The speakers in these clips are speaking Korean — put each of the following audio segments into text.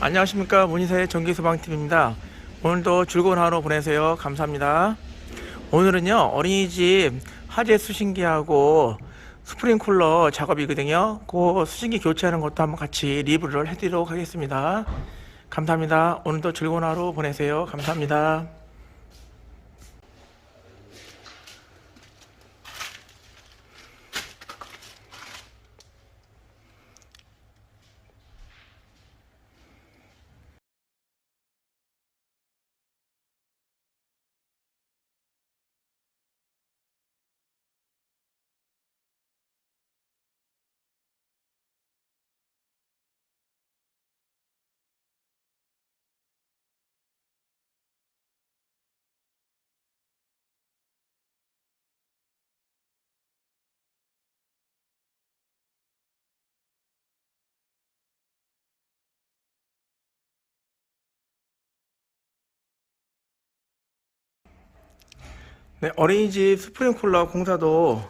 안녕하십니까. 문희사의 전기소방팀입니다. 오늘도 즐거운 하루 보내세요. 감사합니다. 오늘은요, 어린이집 화재 수신기하고 스프링쿨러 작업이거든요. 그 수신기 교체하는 것도 한번 같이 리뷰를 해드리도록 하겠습니다. 감사합니다. 오늘도 즐거운 하루 보내세요. 감사합니다. 네, 어린이집 스프링쿨러 공사도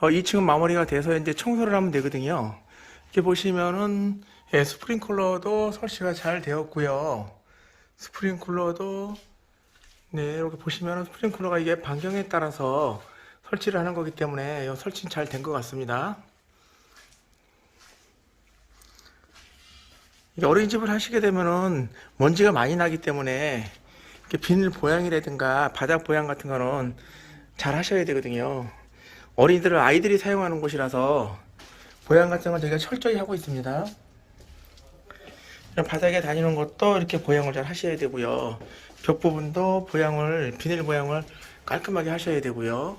2층은 마무리가 돼서 이제 청소를 하면 되거든요. 이렇게 보시면은 스프링쿨러도 설치가 잘 되었고요. 스프링쿨러도 네, 이렇게 보시면은 스프링쿨러가 이게 반경에 따라서 설치를 하는 거기 때문에 설치는 잘 된 것 같습니다. 이게 어린이집을 하시게 되면은 먼지가 많이 나기 때문에 이렇게 비닐 보양이라든가 바닥 보양 같은 거는 잘 하셔야 되거든요. 아이들이 사용하는 곳이라서 보양 같은 건 저희가 철저히 하고 있습니다. 이런 바닥에 다니는 것도 이렇게 보양을 잘 하셔야 되고요. 벽 부분도 비닐 보양을 깔끔하게 하셔야 되고요.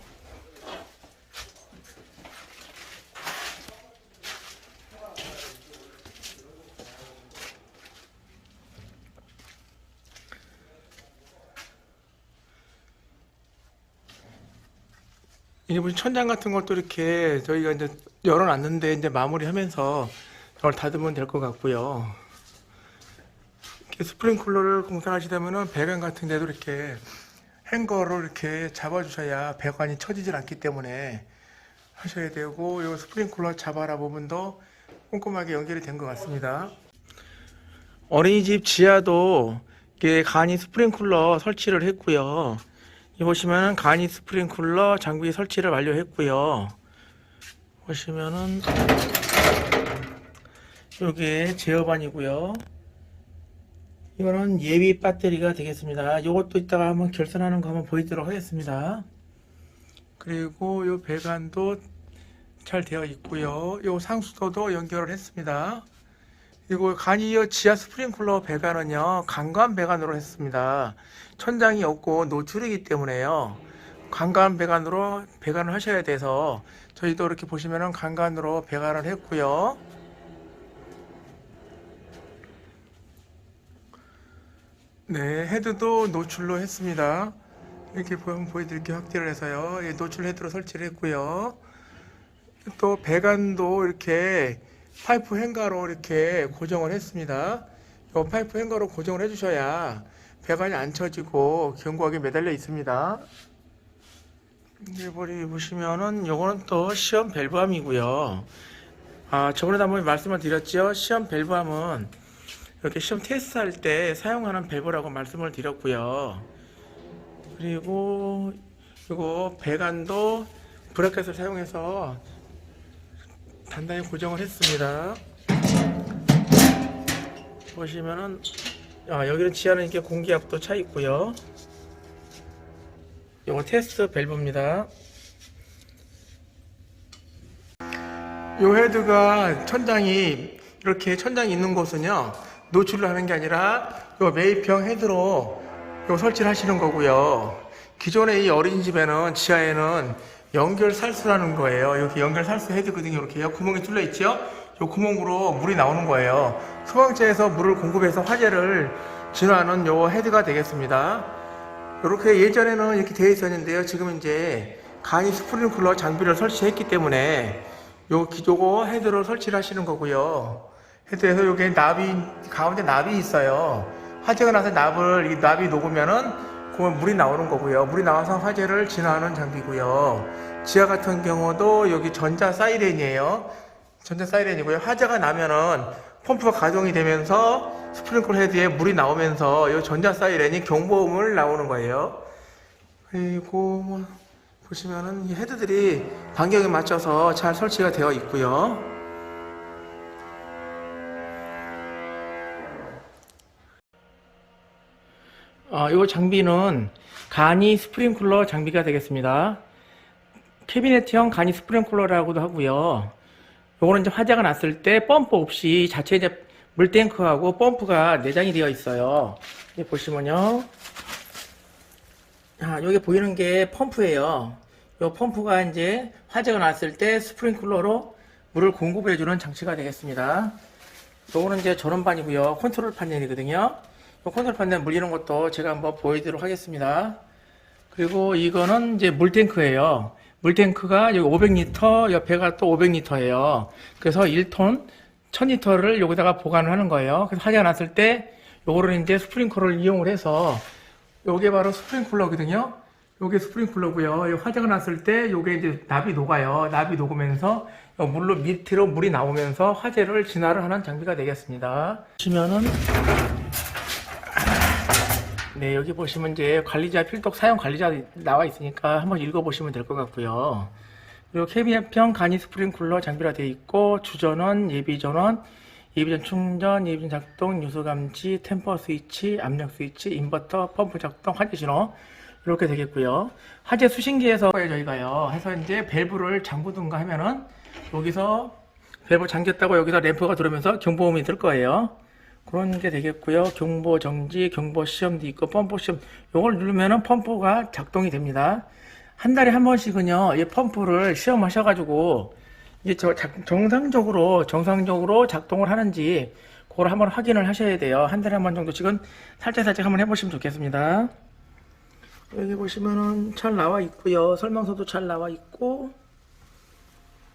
이게 무슨 천장 같은 것도 이렇게 저희가 이제 열어놨는데 이제 마무리하면서 저걸 닫으면 될 것 같고요. 이렇게 스프링쿨러를 공사하시다면은 배관 같은 데도 이렇게 행거로 이렇게 잡아주셔야 배관이 처지질 않기 때문에 하셔야 되고, 이 스프링쿨러 잡아라 부분도 꼼꼼하게 연결이 된 것 같습니다. 어린이집 지하도 이렇게 간이 스프링쿨러 설치를 했고요. 이 보시면은 간이 스프링쿨러 장비 설치를 완료했고요. 보시면은 이게 제어반이고요. 이거는 예비 배터리가 되겠습니다. 이것도 이따가 한번 결선하는 거 한번 보이도록 하겠습니다. 그리고 이 배관도 잘 되어 있고요. 이 상수도도 연결을 했습니다. 그리고 간이어 지하 스프링쿨러 배관은요, 강간 배관으로 했습니다. 천장이 없고 노출이기 때문에요, 강간 배관으로 배관을 하셔야 돼서 저희도 이렇게 보시면은 강간으로 배관을 했고요. 네, 헤드도 노출로 했습니다. 이렇게 보여드릴게요. 확대를 해서요. 노출 헤드로 설치를 했고요. 또 배관도 이렇게 파이프 행가로 이렇게 고정을 했습니다. 이 파이프 행가로 고정을 해주셔야 배관이 안 처지고 견고하게 매달려 있습니다. 여기 보시면은 요거는 또 시험 밸브함이고요. 저번에도 한번 말씀을 드렸죠. 시험 밸브함은 이렇게 시험 테스트 할 때 사용하는 밸브라고 말씀을 드렸고요. 그리고 이거 배관도 브라켓을 사용해서 단단히 고정을 했습니다. 보시면은 여기는 지하는 이렇게 공기압도 차 있고요. 이거 테스트 밸브입니다. 이 헤드가 이렇게 천장이 있는 곳은요, 노출을 하는 게 아니라 이 매입형 헤드로 설치를 하시는 거고요. 기존의 이 어린이집에는 지하에는 연결살수라는 거예요. 여기 연결살수 헤드거든요. 이렇게요. 구멍이 뚫려 있죠? 이 구멍으로 물이 나오는 거예요. 소방차에서 물을 공급해서 화재를 진화하는 요 헤드가 되겠습니다. 이렇게 예전에는 이렇게 되어 있었는데요. 지금 이제 간이 스프링쿨러 장비를 설치했기 때문에 요거 헤드로 설치를 하시는 거고요. 헤드에서 여기 가운데 납이 있어요. 화재가 나서 이 납이 녹으면은 그러면 물이 나오는 거고요. 물이 나와서 화재를 진화하는 장비고요. 지하 같은 경우도 여기 전자 사이렌이에요. 전자 사이렌이고요. 화재가 나면은 펌프가 가동이 되면서 스프링클러 헤드에 물이 나오면서 이 전자 사이렌이 경보음을 나오는 거예요. 그리고 뭐 보시면은 이 헤드들이 반경에 맞춰서 잘 설치가 되어 있고요. 이 장비는 간이 스프링클러 장비가 되겠습니다. 캐비넷형 간이 스프링클러라고도 하고요. 요거는 이제 화재가 났을 때 펌프 없이 자체 이제 물탱크하고 펌프가 내장이 되어 있어요. 여기 보시면요. 여기 보이는 게 펌프예요. 이 펌프가 이제 화재가 났을 때 스프링클러로 물을 공급해주는 장치가 되겠습니다. 요거는 이제 전원판이고요. 컨트롤 판넬이거든요. 이 컨트롤 판넬 물리는 것도 제가 한번 보여드리도록 하겠습니다. 그리고 이거는 이제 물탱크예요. 물탱크가 여기 500리터, 옆에가 또 500리터예요. 그래서 1톤 1000리터를 여기다가 보관을 하는 거예요. 그래서 화재가 났을 때 요거를 이제 스프링클러를 이용을 해서 요게 바로 스프링클러거든요. 요게 스프링클러고요. 화재가 났을 때 요게 이제 납이 녹아요. 납이 녹으면서 물로 밑으로 물이 나오면서 화재를 진화를 하는 장비가 되겠습니다. 보시면은 네, 여기 보시면 이제 관리자 필독 사용 관리자 나와 있으니까 한번 읽어보시면 될 것 같고요. 그리고 캐비넷형 간이 스프링클러 장비라 되어 있고 주전원, 예비전원, 예비전 충전, 예비전 작동, 유소 감지, 템퍼 스위치, 압력 스위치, 인버터, 펌프 작동, 화재 신호 이렇게 되겠고요. 화재 수신기에서 저희가요 해서 이제 밸브를 잠그든가 하면은 여기서 밸브 잠겼다고 여기서 램프가 들어오면서 경보음이 들 거예요. 그런 게 되겠고요. 경보 정지, 경보 시험도 있고 펌프 시험 요걸 누르면은 펌프가 작동이 됩니다. 한 달에 한 번씩은요 이 펌프를 시험하셔가지고 이게 정상적으로 작동을 하는지 그걸 한번 확인을 하셔야 돼요. 한 달에 한 번 정도씩은 살짝 한번 해보시면 좋겠습니다. 여기 보시면은 잘 나와 있고요. 설명서도 잘 나와 있고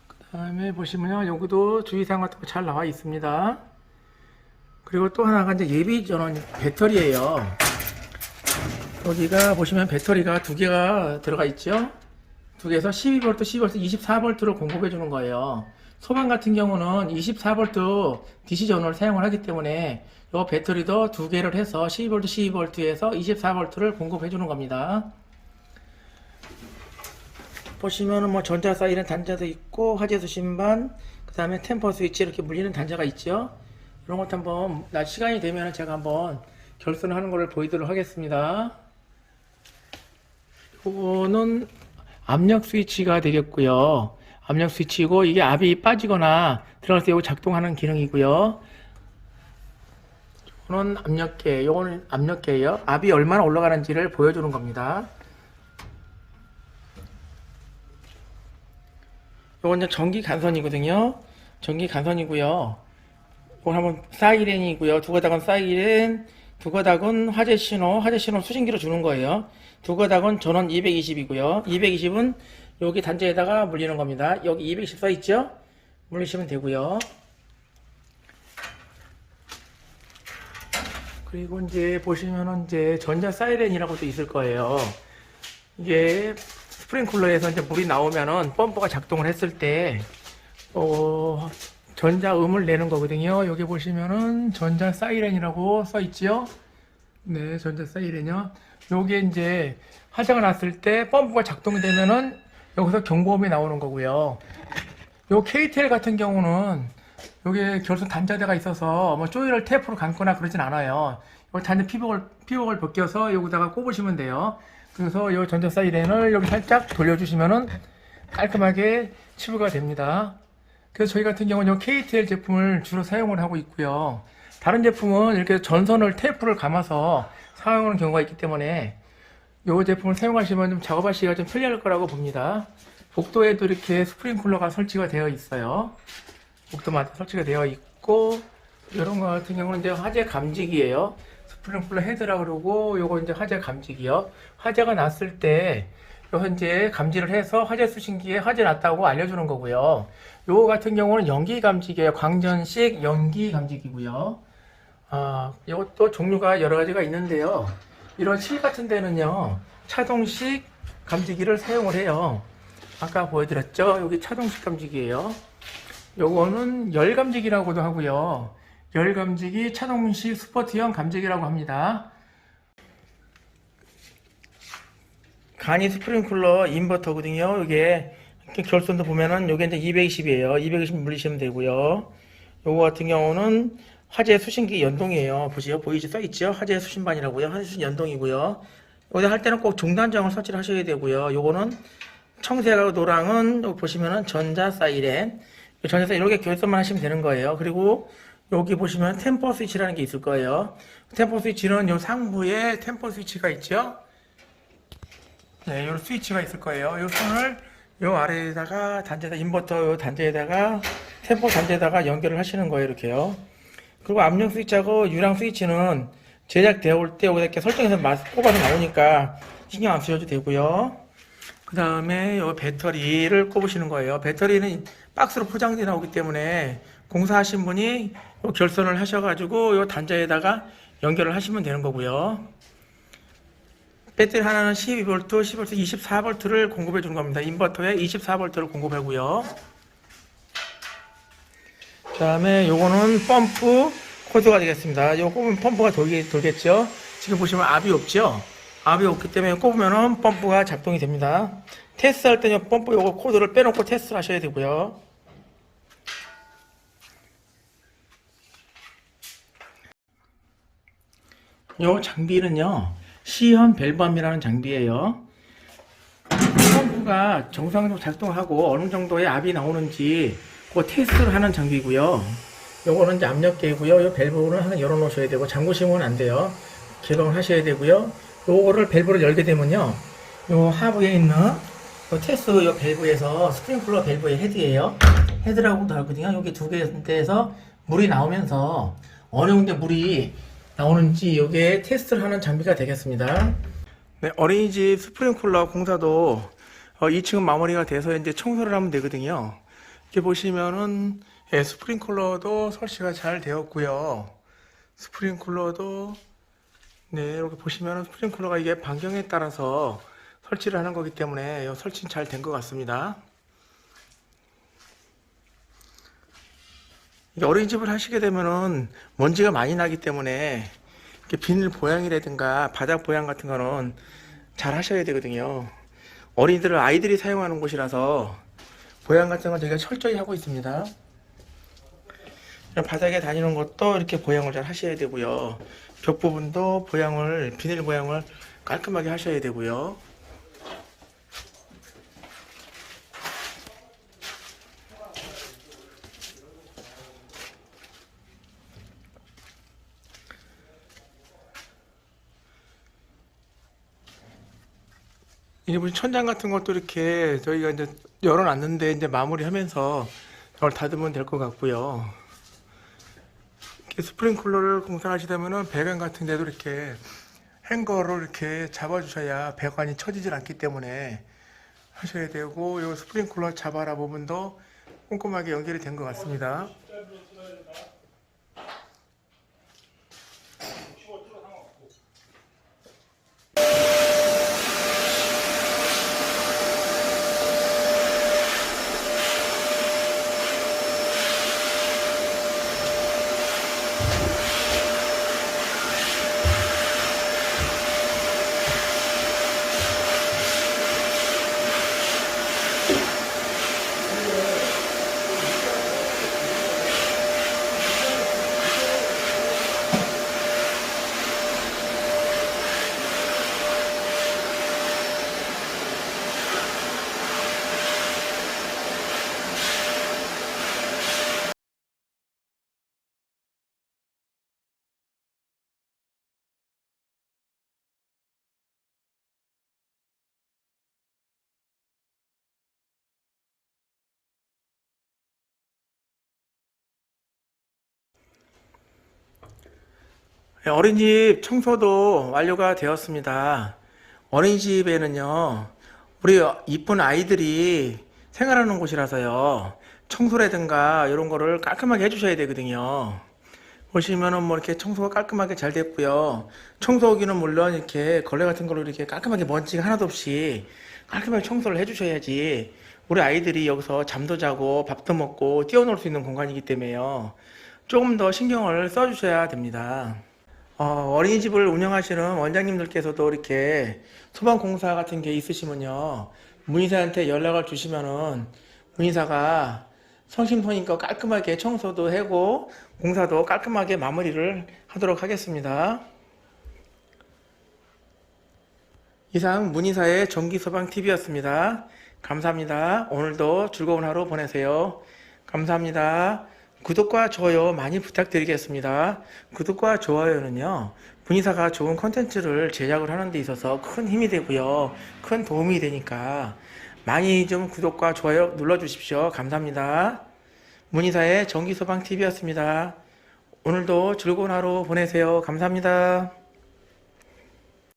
그 다음에 보시면요 여기도 주의사항 같은 거 잘 나와 있습니다. 그리고 또 하나가 이제 예비 전원 배터리예요. 여기가 보시면 배터리가 두 개가 들어가 있죠. 두 개에서 12V, 12V, 24V를 공급해 주는 거예요. 소방 같은 경우는 24V DC 전원을 사용을 하기 때문에 이 배터리도 두 개를 해서 12V, 12V에서 24V를 공급해 주는 겁니다. 보시면은 뭐 전자 사이렌 단자도 있고 화재 수신반, 그 다음에 템퍼 스위치 이렇게 물리는 단자가 있죠. 이런 것도 한번 시간이 되면 제가 한번 결선하는 것을 보이도록 하겠습니다. 이거는 압력 스위치가 되겠고요. 압력 스위치고 이게 압이 빠지거나 들어갈 때 이거 작동하는 기능이고요. 이거는 압력계, 이거는 압력계예요. 압이 얼마나 올라가는지를 보여주는 겁니다. 이건 이제 전기 간선이거든요. 전기 간선이고요. 이건 한번 사이렌이고요. 두 가닥은 사이렌, 두 가닥은 화재 신호 수신기로 주는 거예요. 두 가닥은 전원 220이고요. 220은 여기 단자에다가 물리는 겁니다. 여기 220 써 있죠? 물리시면 되고요. 그리고 이제 보시면은 이제 전자 사이렌이라고도 있을 거예요. 이게 스프링클러에서 이제 물이 나오면은 펌프가 작동을 했을 때 전자음을 내는 거거든요. 여기 보시면은 전자 사이렌이라고 써 있지요. 네, 전자 사이렌이요. 요게 이제 화재가 났을 때 펌프가 작동이 되면은 여기서 경보음이 나오는 거고요. 요 KTL 같은 경우는 요게 결선 단자대가 있어서 뭐 조이를 테이프로 감거나 그러진 않아요. 요 단자 피복을 벗겨서 여기다가 꼽으시면 돼요. 그래서 요 전자 사이렌을 여기 살짝 돌려주시면은 깔끔하게 치부가 됩니다. 그래서 저희 같은 경우는 요 KTL 제품을 주로 사용을 하고 있고요. 다른 제품은 이렇게 전선을 테이프를 감아서 사용하는 경우가 있기 때문에 이 제품을 사용하시면 좀 작업하시기가 좀 편리할 거라고 봅니다. 복도에도 이렇게 스프링클러가 설치가 되어 있어요. 복도마다 설치가 되어 있고, 이런 거 같은 경우는 이제 화재 감지기예요. 스프링클러 헤드라고 그러고, 요거 이제 화재 감지기요. 화재가 났을 때 현재 감지를 해서 화재 수신기에 화재 났다고 알려주는 거고요. 요거 같은 경우는 연기 감지기예요. 광전식 연기 감지기고요. 이것도 종류가 여러 가지가 있는데요. 이런 실 같은 데는요, 차동식 감지기를 사용을 해요. 아까 보여드렸죠? 여기 차동식 감지기예요. 요거는 열 감지기라고도 하고요. 열 감지기 차동식 스포트형 감지기라고 합니다. 간이 스프링클러 인버터거든요. 이게 결선도 보면은 이게 이제 220이에요. 220 물리시면 되고요. 요거 같은 경우는 화재 수신기 연동이에요. 보시죠. 보이지 써있죠? 화재 수신반이라고요. 화재 수신 연동이고요. 여기 할 때는 꼭 중단장을 설치를 하셔야 되고요. 요거는 청색하고 노랑은 여기 보시면은 전자 사이렌. 전자 사이렌 이렇게 결선만 하시면 되는 거예요. 그리고 여기 보시면 템퍼 스위치라는 게 있을 거예요. 템퍼 스위치는 요 상부에 템퍼 스위치가 있죠? 네, 요 스위치가 있을 거예요. 요 선을 요 아래에다가 단자에다 인버터 요 단자에다가 템포 단자에다가 연결을 하시는 거예요. 이렇게요. 그리고 압력 스위치하고 유랑 스위치는 제작되어 올 때 여기다 이렇게 설정해서 꼽아서 나오니까 신경 안 쓰셔도 되고요. 그 다음에 요 배터리를 꼽으시는 거예요. 배터리는 박스로 포장되어 나오기 때문에 공사하신 분이 요 결선을 하셔가지고 요 단자에다가 연결을 하시면 되는 거고요. 배터리 하나는 12V, 10V, 24V를 공급해 주는 겁니다. 인버터에 24V를 공급하고요. 그 다음에 요거는 펌프 코드가 되겠습니다. 요거 꼽으면 펌프가 돌겠죠. 지금 보시면 압이 없죠. 압이 없기 때문에 꼽으면 펌프가 작동이 됩니다. 테스트 할 때는 펌프 요거 코드를 빼놓고 테스트를 하셔야 되고요. 요 장비는요, 시현 밸브함이라는 장비예요. 펌프가 정상적으로 작동하고 어느 정도의 압이 나오는지 그 테스트를 하는 장비고요. 요거는 이제 압력계이고요. 요 밸브는 하나 열어 놓으셔야 되고 잠그시면 안 돼요. 개방을 하셔야 되고요. 요거를 밸브를 열게 되면요, 요 하부에 있는 요 테스트 요 밸브에서 스프링클러 밸브의 헤드예요. 헤드라고도 하거든요. 여기 두 개에서 물이 나오면서 어느 정도 물이 나오는지 요게 테스트를 하는 장비가 되겠습니다. 네, 어린이집 스프링클러 공사도 2층은 마무리가 돼서 이제 청소를 하면 되거든요. 이렇게 보시면은 스프링클러도 설치가 잘 되었고요. 스프링클러도 네, 이렇게 보시면은 스프링클러가 이게 반경에 따라서 설치를 하는 거기 때문에 설치는 잘 된 것 같습니다. 어린이집을 하시게 되면은 먼지가 많이 나기 때문에 이렇게 비닐 보양이라든가 바닥 보양 같은 거는 잘 하셔야 되거든요. 아이들이 사용하는 곳이라서 보양 같은 건 저희가 철저히 하고 있습니다. 바닥에 다니는 것도 이렇게 보양을 잘 하셔야 되고요. 벽 부분도 비닐 보양을 깔끔하게 하셔야 되고요. 이제 무슨 천장 같은 것도 이렇게 저희가 이제 열어놨는데 이제 마무리하면서 이걸 닫으면 될 것 같고요. 이렇게 스프링클러를 공사하시다면은 배관 같은 데도 이렇게 행거로 이렇게 잡아주셔야 배관이 처지질 않기 때문에 하셔야 되고, 이 스프링클러 잡아라 부분도 꼼꼼하게 연결이 된 것 같습니다. 어린이집 청소도 완료가 되었습니다. 어린이집에는요, 우리 이쁜 아이들이 생활하는 곳이라서요, 청소라든가 이런 거를 깔끔하게 해주셔야 되거든요. 보시면은 뭐 이렇게 청소가 깔끔하게 잘 됐고요. 청소기는 물론 이렇게 걸레 같은 걸로 이렇게 깔끔하게 먼지가 하나도 없이 깔끔하게 청소를 해주셔야지 우리 아이들이 여기서 잠도 자고 밥도 먹고 뛰어놀 수 있는 공간이기 때문에요. 조금 더 신경을 써주셔야 됩니다. 어린이집을 운영하시는 원장님들께서도 이렇게 소방공사 같은 게 있으시면요, 문의사한테 연락을 주시면은 문의사가 성심성의껏 깔끔하게 청소도 하고 공사도 깔끔하게 마무리를 하도록 하겠습니다. 이상 문의사의 전기소방TV였습니다. 감사합니다. 오늘도 즐거운 하루 보내세요. 감사합니다. 구독과 좋아요 많이 부탁드리겠습니다. 구독과 좋아요는요, 문의사가 좋은 컨텐츠를 제작을 하는 데 있어서 큰 힘이 되고요, 큰 도움이 되니까 많이 좀 구독과 좋아요 눌러주십시오. 감사합니다. 문의사의 전기소방TV였습니다. 오늘도 즐거운 하루 보내세요. 감사합니다.